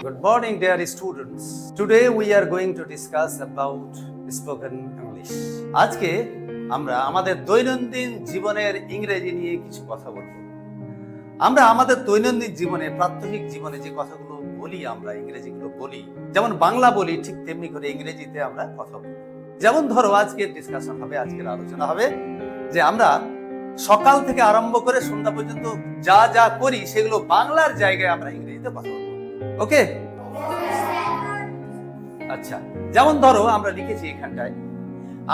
Good morning, dear students. Today we are going to discuss about spoken English. আজকে আমরা আমাদের দৈনন্দিন জীবনের ইংরেজি নিয়ে কিছু কথা বলবো। আমরা আমাদের দৈনন্দিন জীবনে, প্রাত্যহিক জীবনে যে কথাগুলো বলি, আমরা ইংরেজিগুলো বলি, যেমন বাংলা বলি, ঠিক তেমনি করে ইংরেজিতে আমরা কথা বলি। যেমন ধরো আজকের ডিসকাশন হবে, আজকের আলোচনা হবে যে আমরা সকাল থেকে আরম্ভ করে সন্ধ্যা পর্যন্ত যা যা করি সেগুলো বাংলার জায়গায় আমরা ইংরেজিতে কথা বলবো। ওকে? আচ্ছা, যেমন ধরো আমরা লিখেছি এখানটায়,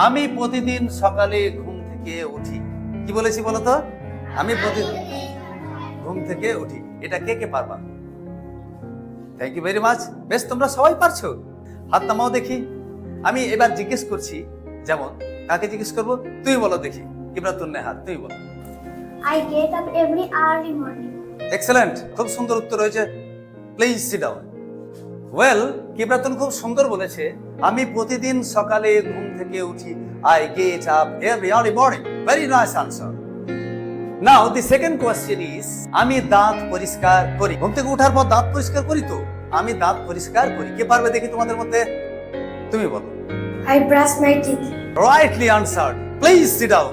আমি প্রতিদিন সকালে ঘুম থেকে উঠি। কি বলেছি বলতো? আমি প্রতিদিন ঘুম থেকে উঠি। এটা কে কে পারবা? Thank you very much. বেশ, তোমরা সবাই পারছো। হাত নামাও দেখি। আমি এবার জিজ্ঞেস করছি, যেমন কাকে জিজ্ঞেস করবো? তুই বলো দেখি। ইব্রাতুন নেহার, তুই বলো। I get up every early morning. Excellent, খুব সুন্দর উত্তর হয়েছে। Please sit down. ওয়েল, কিবরাতুন খুব সুন্দর বলেছে, আমি প্রতিদিন সকালে ঘুম থেকে উঠি। I get up every early morning. Very nice answer. Now the second question is, আমি দাঁত পরিষ্কার করি। ঘুম থেকে ওঠার পর দাঁত পরিষ্কার করি তো? আমি দাঁত পরিষ্কার করি। কে পারবে দেখি তোমাদের মধ্যে? তুমি বলো। I brush my teeth. Rightly answered. Please sit down.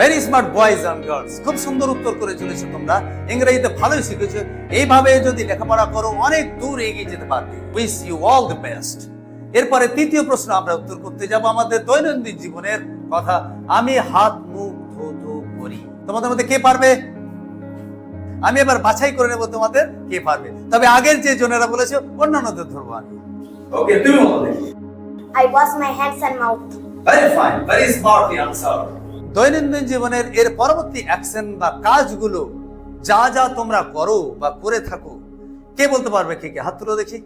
Very smart boys and girls. খুব সুন্দর উত্তর করে চলেছো তোমরা। ইংরেজিতে ভালোই শিখেছো। এইভাবে যদি লেখাপড়া করো অনেক দূর এগিয়ে যেতে পারবে। Wish you all the best. এরপরে তৃতীয় প্রশ্ন আমরা উত্তর করতে যাব আমাদের দৈনন্দিন জীবনের কথা। আমি হাত মুখ ধুতো করি। তোমাদের মধ্যে কে পারবে? আমি এবার বাছাই করে নেব তোমাদের কে পারবে। তবে আগের যে জনেরা বলেছে অন্যান্যদের ধরবো আমি। ওকে, তুমি বলো দেখি। I wash my hands and mouth. Very fine, very smartly answered. দৈনন্দিন জীবনের এর পরবর্তী অ্যাকশন বা কাজগুলো যা যা তোমরা করো বা করে থাকো, কে বলতে পারবে? কে কে হাত তুলো দেখি।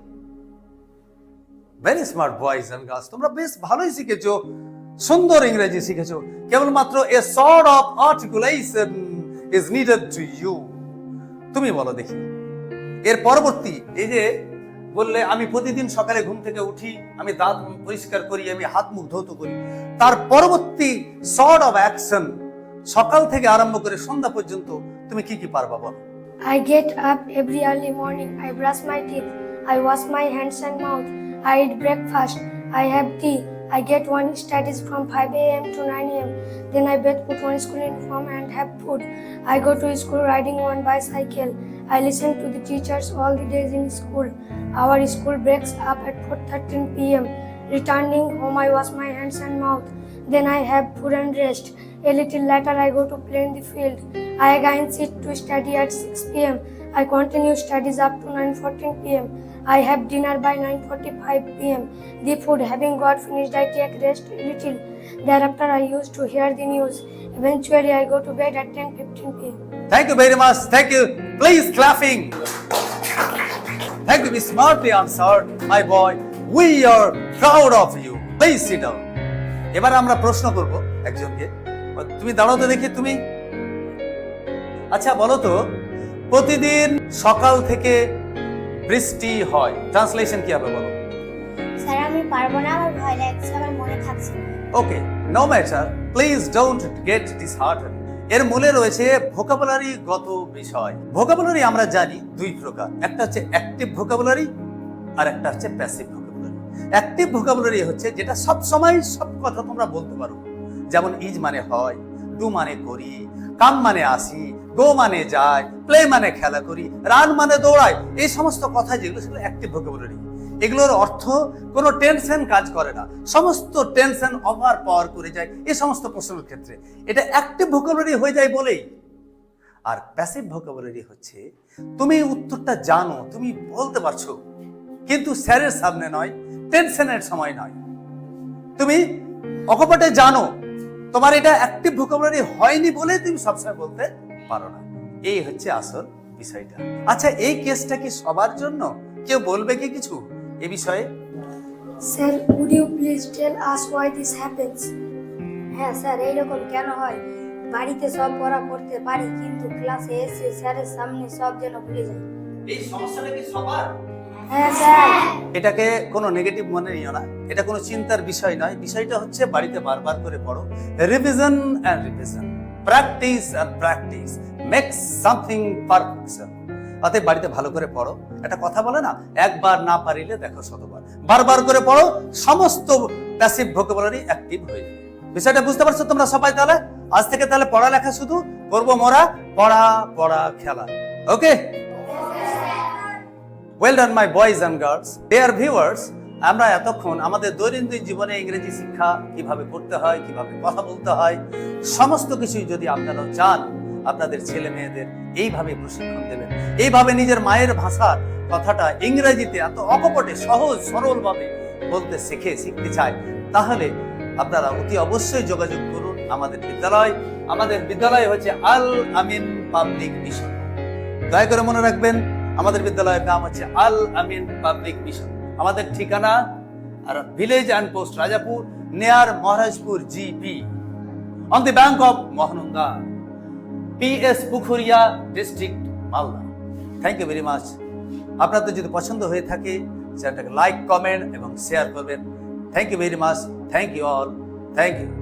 Very smart boys and girls, তোমরা বেশ ভালোই শিখেছো, সুন্দর ইংরেজি শিখেছো। কেবলমাত্র a sort of articulation is needed to you. তুমি বলো দেখি। এর পরবর্তী, এই যে বললে আমি প্রতিদিন সকালে ঘুম থেকে উঠি, আমি দাঁত পরিষ্কার করি, আমি হাত মুখ ধৌত করি, তার পরবর্তী সর্ট অফ অ্যাকশন সকাল থেকে আরম্ভ করে সন্ধ্যা পর্যন্ত তুমি কি কি পারবা বলো? I get up every early morning. I brush my teeth. I wash my hands and mouth. I eat breakfast. I have tea. I get one studies from 5 a.m. to 9 a.m. Then I bathe, put on school uniform and have food. I go to school riding on bicycle. I listen to the teachers all the days in school. Our school breaks up at 4:13 p.m. Returning home, I wash my hands and mouth. Then I have food and rest. A little later, I go to play in the field. I again sit to study at 6 p.m. I continue studies up to 9:14 p.m. I have dinner by 9:45 p.m. The food having got finished, I take rest a little. Thereafter, I used to hear the news. Eventually, I go to bed at 10:15 p.m. Thank you very much. Thank you. Please clapping. Thank you. Be smartly answered, my boy. We are proud of you. Please sit down. এবার আমরা প্রশ্ন করব একজনকে। তুমি দাঁড়াও তো দেখি তুমি। আচ্ছা বলো তো, প্রতিদিন সকাল থেকে বৃষ্টি হয়, ট্রান্সলেশন কি হবে বলো? স্যার, আমি পারবো না, আমার ভয় লাগছে, আমার মনে থাকছে না। Okay, no matter, please don't get disheartened. এর মূলে রয়েছে ভোকাবুলারি গত বিষয়। ভোকাবুলারি আমরা জানি দুই প্রকার, একটা হচ্ছে অ্যাক্টিভ ভোকাবুলারি আর একটা হচ্ছে প্যাসিভ ভোকাবুলারি। অ্যাক্টিভ ভোকাবুলারি হচ্ছে যেটা সব সময় সব কথা তোমরা বলতে পারো, যেমন ইজ মানে হয়, ডু মানে করি, কাম মানে আসি, গো মানে যায়, প্লে মানে খেলা করি, রান মানে দৌড়াই। এই সমস্ত কথা যেগুলো সেগুলো অ্যাক্টিভ ভোকাবুলারি। এগুলোর অর্থ কোনো টেনশন কাজ করে না, সমস্ত টেনশন ওভার পাওয়ার করে যায় এই সমস্ত প্রশ্নের ক্ষেত্রে। এটা অ্যাক্টিভ ভোকাবুলারি হয়ে যায় বলেই। আর প্যাসিভ ভোকাবুলারি হচ্ছে তুমি উত্তরটা জানো, তুমি বলতে পারছো, কিন্তু স্যারের সামনে নয়, টেনশনের সময় নয়। তুমি অকপটে জানো, তোমার এটা অ্যাক্টিভ ভোকাবুলারি হয়নি বলে তুমি সবসময় বলতে পারো না। এই হচ্ছে আসল বিষয়টা। আচ্ছা, এই কেসটা কি সবার জন্য? কেউ বলবে কি কিছু এই বিষয়ে? Sir, would you please tell us why this happens? হ্যাঁ স্যার, এইরকম কেন হয়? বাড়িতে সব পড়া পড়তে পারি, কিন্তু ক্লাসে এসে স্যারের সামনে সব যেন ভুলে যাই। এই সমস্যাটা কি সবার? হ্যাঁ স্যার। এটাকে কোনো নেগেটিভ মনে নিও না, এটা কোনো চিন্তার বিষয় নয়। বিষয়টা হচ্ছে বাড়িতে বারবার করে পড়ো। Revision and revision, practice and practice makes something perfection. অতএব বাড়িতে ভালো করে পড়ো। একটা কথা বলে না, একবার না পারিলে দেখো শতবার। বারবার করে পড়ো, সমস্ত প্যাসিভ ভোকাবুলারি অ্যাক্টিভ হয়ে যাবে। বিষয়টা বুঝতে পারছো তোমরা সবাই? তাহলে আজ থেকে তাহলে পড়ালেখা শুধু করবো মোরা, পড়া পড়া খেলা। Okay, well done my boys and girls. Dear viewers, আমরা এতক্ষণ আমাদের দৈনন্দিন জীবনে ইংরেজি শিক্ষা কিভাবে করতে হয়, কিভাবে কথা বলতে হয়, সমস্ত কিছুই যদি আপনারা চান আপনাদের ছেলে মেয়েদের এইভাবে প্রশিক্ষণ দেবেন, এইভাবে নিজের মায়ের ভাষার কথাটা ইংরেজিতে এত অকপটে সহজ সরল ভাবে বলতে শিখতে চায়, তাহলে আপনারা অতি অবশ্যই যোগাযোগ করুন আমাদের বিদ্যালয়। আমাদের বিদ্যালয় হচ্ছে আল আমিন পাবলিক মিশন। দয়া করে মনে রাখবেন, আমাদের বিদ্যালয়ের নাম হচ্ছে আল আমিন পাবলিক মিশন। আমাদের ঠিকানা আর village and post Rajapur, near Maharajpur GP, on the bank of Mahananda, PS Pukhuria, district Malda. Thank you very much. আপনাদের যদি পছন্দ হয়ে থাকে চ্যানেলটাকে লাইক, কমেন্ট এবং শেয়ার করবেন। Thank you very much. Thank you all. Thank you.